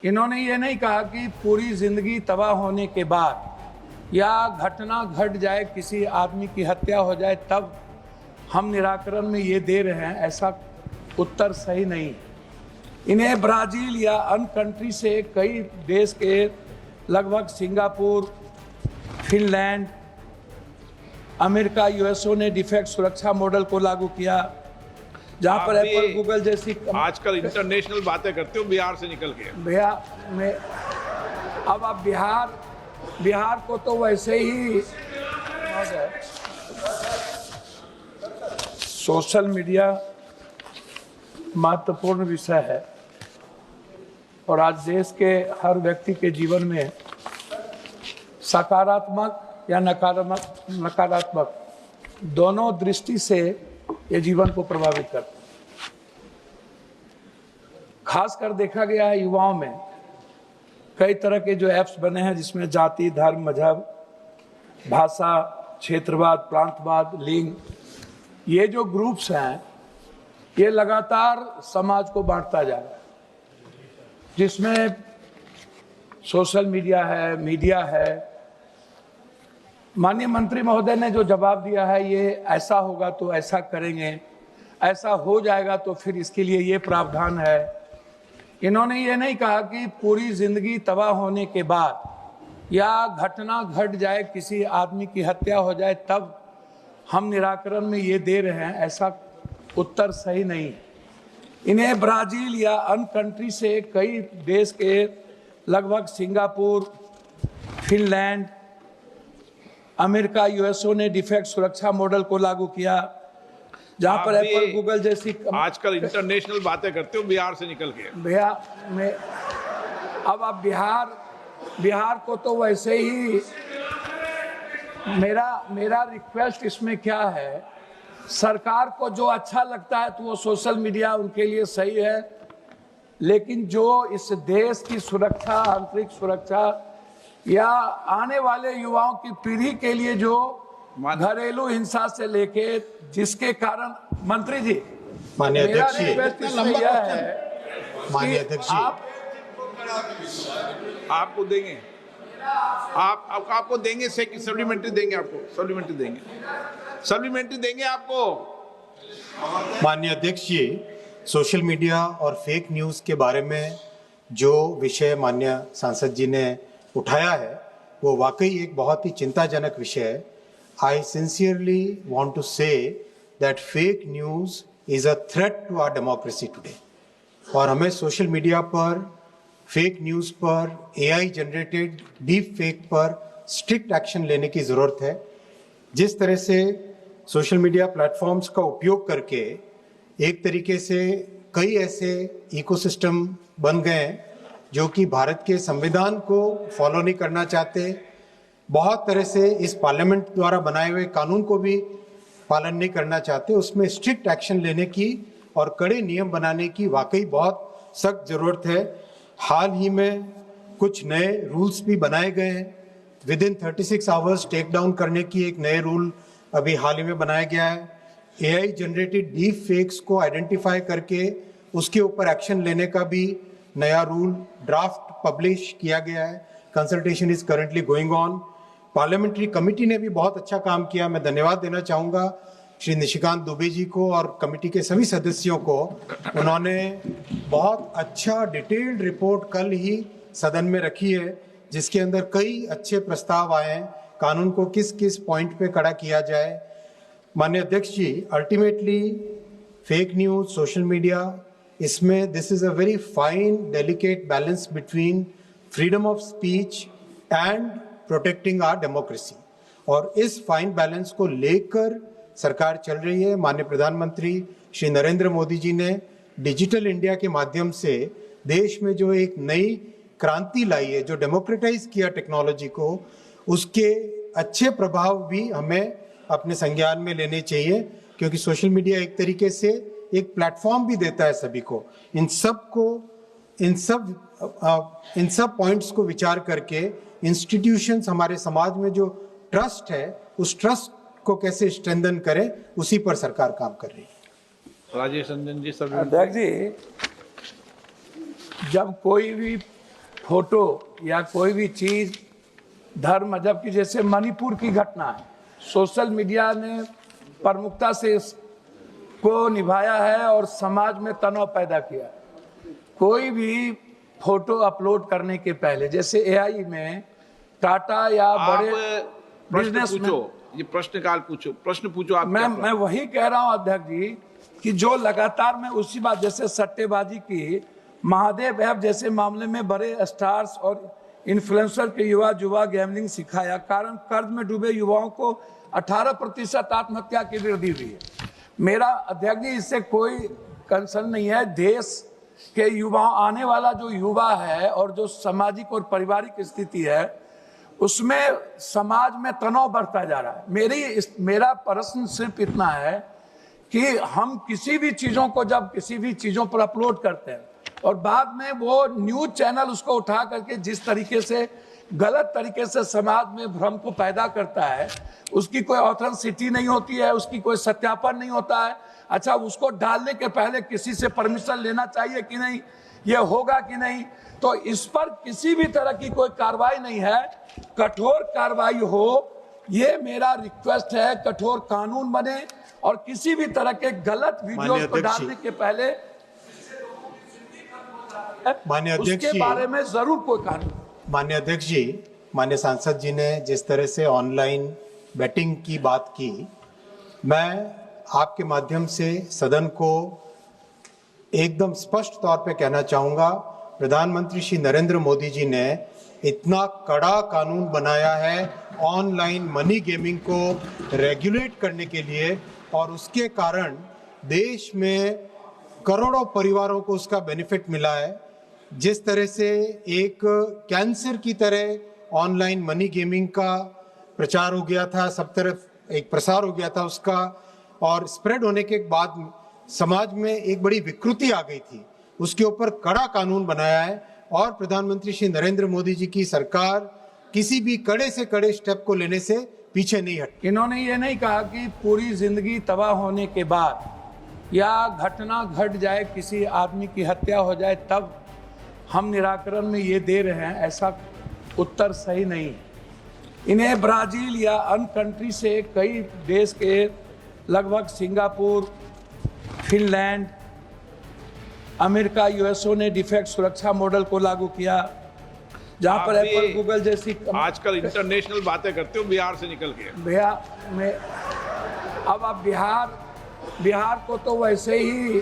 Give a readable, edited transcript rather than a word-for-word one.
इन्होंने ये नहीं कहा कि पूरी जिंदगी तबाह होने के बाद या घटना घट जाए, किसी आदमी की हत्या हो जाए, तब हम निराकरण में ये दे रहे हैं, ऐसा उत्तर सही नहीं है। इन्हें ब्राजील या अन्य कंट्री से कई देश के लगभग सिंगापुर, फिनलैंड, अमेरिका, यूएसओ ने डिफेक्ट सुरक्षा मॉडल को लागू किया, जहाँ पर एप्पल, गूगल जैसी आजकल इंटरनेशनल बातें करते हो बिहार से निकल के। भैया मैं अब आप बिहार को तो वैसे ही सोशल मीडिया महत्वपूर्ण विषय है और आज देश के हर व्यक्ति के जीवन में सकारात्मक या नकारात्मक दोनों दृष्टि से ये जीवन को प्रभावित करता है। खासकर देखा गया है युवाओं में कई तरह के जो ऐप्स बने हैं जिसमें जाति, धर्म, मजहब, भाषा, क्षेत्रवाद, प्रांतवाद, लिंग, ये जो ग्रुप्स हैं ये लगातार समाज को बांटता जा रहा है, जिसमें सोशल मीडिया है, मीडिया है। माननीय मंत्री महोदय ने जो जवाब दिया है, ये ऐसा होगा तो ऐसा करेंगे, ऐसा हो जाएगा तो फिर इसके लिए ये प्रावधान है। इन्होंने ये नहीं कहा कि पूरी जिंदगी तबाह होने के बाद या घटना घट जाए, किसी आदमी की हत्या हो जाए, तब हम निराकरण में ये दे रहे हैं, ऐसा उत्तर सही नहीं है। इन्हें ब्राजील या अन्य कंट्री से कई देश के लगभग सिंगापुर, फिनलैंड, अमेरिका, यूएसओ ने डिफेक्ट सुरक्षा मॉडल को लागू किया, जहाँ पर एप्पल, गूगल जैसी आजकल इंटरनेशनल बातें करते हो बिहार से निकल के। भैया मैं अब आप बिहार को तो वैसे ही मेरा रिक्वेस्ट इसमें क्या है, सरकार को जो अच्छा लगता है तो वो सोशल मीडिया उनके लिए सही है, लेकिन जो इस देश की सुरक्षा, आंतरिक सुरक्षा या आने वाले युवाओं की पीढ़ी के लिए जो घरेलू हिंसा से लेके जिसके कारण, मंत्री जी माननीय अध्यक्ष जी, माननीय अध्यक्ष जी, आपको देंगे, आपको देंगे, सप्लीमेंट्री देंगे, आपको सप्लीमेंट्री देंगे आपको। माननीय अध्यक्ष जी, सोशल मीडिया और फेक न्यूज़ के बारे में जो विषय माननीय सांसद जी ने उठाया है वो वाकई एक बहुत ही चिंताजनक विषय है। I sincerely want to say that fake news is a threat to our democracy today. और हमें सोशल मीडिया पर, फेक न्यूज़ पर, AI जनरेटेड डीप फेक पर स्ट्रिक्ट एक्शन लेने की ज़रूरत है। जिस तरह से सोशल मीडिया प्लेटफॉर्म्स का उपयोग करके एक तरीके से कई ऐसे इकोसिस्टम बन गए हैं जो कि भारत के संविधान को फॉलो नहीं करना चाहते, बहुत तरह से इस पार्लियामेंट द्वारा बनाए हुए कानून को भी पालन नहीं करना चाहते, उसमें स्ट्रिक्ट एक्शन लेने की और कड़े नियम बनाने की वाकई बहुत सख्त ज़रूरत है। हाल ही में कुछ नए रूल्स भी बनाए गए हैं। Within 36 hours take down करने की एक नए रूल अभी हाल ही में बनाया गया है। AI जनरेटेड डीप फेक्स को आइडेंटिफाई करके उसके ऊपर एक्शन लेने का भी नया रूल ड्राफ्ट पब्लिश किया गया है। Consultation is currently going on. Parliamentary committee ने भी बहुत अच्छा काम किया। मैं धन्यवाद देना चाहूँगा श्री निशिकांत दुबे जी को और कमेटी के सभी सदस्यों को। उन्होंने बहुत अच्छा डिटेल्ड रिपोर्ट कल ही सदन में रखी है, जिसके अंदर कई अच्छे प्रस्ताव आए हैं, कानून को किस किस पॉइंट पे कड़ा किया जाए। माननीय अध्यक्ष जी, ultimately fake news, social media, इसमें this is a very fine delicate balance between freedom of speech and protecting our democracy, और इस फाइन बैलेंस को लेकर सरकार चल रही है। माननीय प्रधानमंत्री श्री नरेंद्र मोदी जी ने डिजिटल इंडिया के माध्यम से देश में जो एक नई क्रांति लाई है, जो डेमोक्रेटाइज किया टेक्नोलॉजी को, उसके अच्छे प्रभाव भी हमें अपने संज्ञान में लेने चाहिए, क्योंकि सोशल मीडिया एक तरीके से एक प्लेटफॉर्म भी देता है सभी को। इन सब पॉइंट्स को विचार करके इंस्टीट्यूशंस, हमारे समाज में जो ट्रस्ट है, उस ट्रस्ट को कैसे स्ट्रेंथन करें, उसी पर सरकार काम कर रही है। राजेश रंजन जी, अध्यक्ष जी, जब कोई भी फोटो या कोई भी चीज धर्म मजहब की, जैसे मणिपुर की घटना है, सोशल मीडिया ने प्रमुखता से इसको निभाया है और समाज में तनाव पैदा किया। कोई भी फोटो अपलोड करने के पहले, जैसे एआई में टाटा या बड़े प्रश्न बिजनेस पूछो, ये प्रश्नकाल पूछो, प्रश्न पूछो आप। मैं वही कह रहा हूं अध्यक्ष जी कि जो लगातार मैं उसी बात, जैसे सट्टेबाजी की, महादेव ऐप जैसे मामले में बड़े स्टार्स और इन्फ्लुएंसर के युवा गैम्बलिंग सिखाया, कारण कर्ज में डूबे युवाओं को 18% आत्महत्या की वृद्धि हुई है। मेरा अध्यक्ष जी इससे कोई कंसर्न नहीं है। देश के युवा, आने वाला जो युवा है और जो सामाजिक और पारिवारिक स्थिति है उसमें समाज में तनाव बढ़ता जा रहा है। मेरा प्रश्न सिर्फ इतना है कि हम किसी भी चीजों को जब किसी भी चीजों पर अपलोड करते हैं और बाद में वो न्यूज चैनल उसको उठा करके जिस तरीके से गलत तरीके से समाज में भ्रम को पैदा करता है, उसकी कोई ऑथेंटिसिटी नहीं होती है, उसकी कोई सत्यापन नहीं होता है। अच्छा, उसको डालने के पहले किसी से परमिशन लेना चाहिए कि नहीं, ये होगा कि नहीं, तो इस पर किसी भी तरह की कोई कार्रवाई नहीं है। कठोर कार्रवाई हो, ये मेरा रिक्वेस्ट है। कठोर कानून बने और किसी भी तरह के गलत वीडियोस को डालने के पहले माननीय अध्यक्ष उसके जी, बारे में जरूर कोई कानून। माननीय अध्यक्ष जी, माननीय सांसद जी ने जिस तरह से ऑनलाइन बैटिंग की बात की, मैं आपके माध्यम से सदन को एकदम स्पष्ट तौर पे कहना चाहूंगा, प्रधानमंत्री श्री नरेंद्र मोदी जी ने इतना कड़ा कानून बनाया है ऑनलाइन मनी गेमिंग को रेगुलेट करने के लिए, और उसके कारण देश में करोड़ों परिवारों को उसका बेनिफिट मिला है। जिस तरह से एक कैंसर की तरह ऑनलाइन मनी गेमिंग का प्रचार हो गया था, सब तरफ एक प्रसार हो गया था उसका, और स्प्रेड होने के बाद समाज में एक बड़ी विकृति आ गई थी, उसके ऊपर कड़ा कानून बनाया है। और प्रधानमंत्री श्री नरेंद्र मोदी जी की सरकार किसी भी कड़े से कड़े स्टेप को लेने से पीछे नहीं हटी। इन्होंने ये नहीं कहा कि पूरी जिंदगी तबाह होने के बाद या घटना घट जाए, किसी आदमी की हत्या हो जाए, तब हम निराकरण में ये दे रहे हैं, ऐसा उत्तर सही नहीं है। इन्हें ब्राजील या अन्य कंट्री से कई देश के लगभग सिंगापुर, फिनलैंड, अमेरिका, यूएसओ ने डिफेक्ट सुरक्षा मॉडल को लागू किया, जहां पर एप्पल, गूगल जैसी आजकल इंटरनेशनल बातें करते हो, बिहार से निकल के। बिहार में अब आप बिहार को तो वैसे ही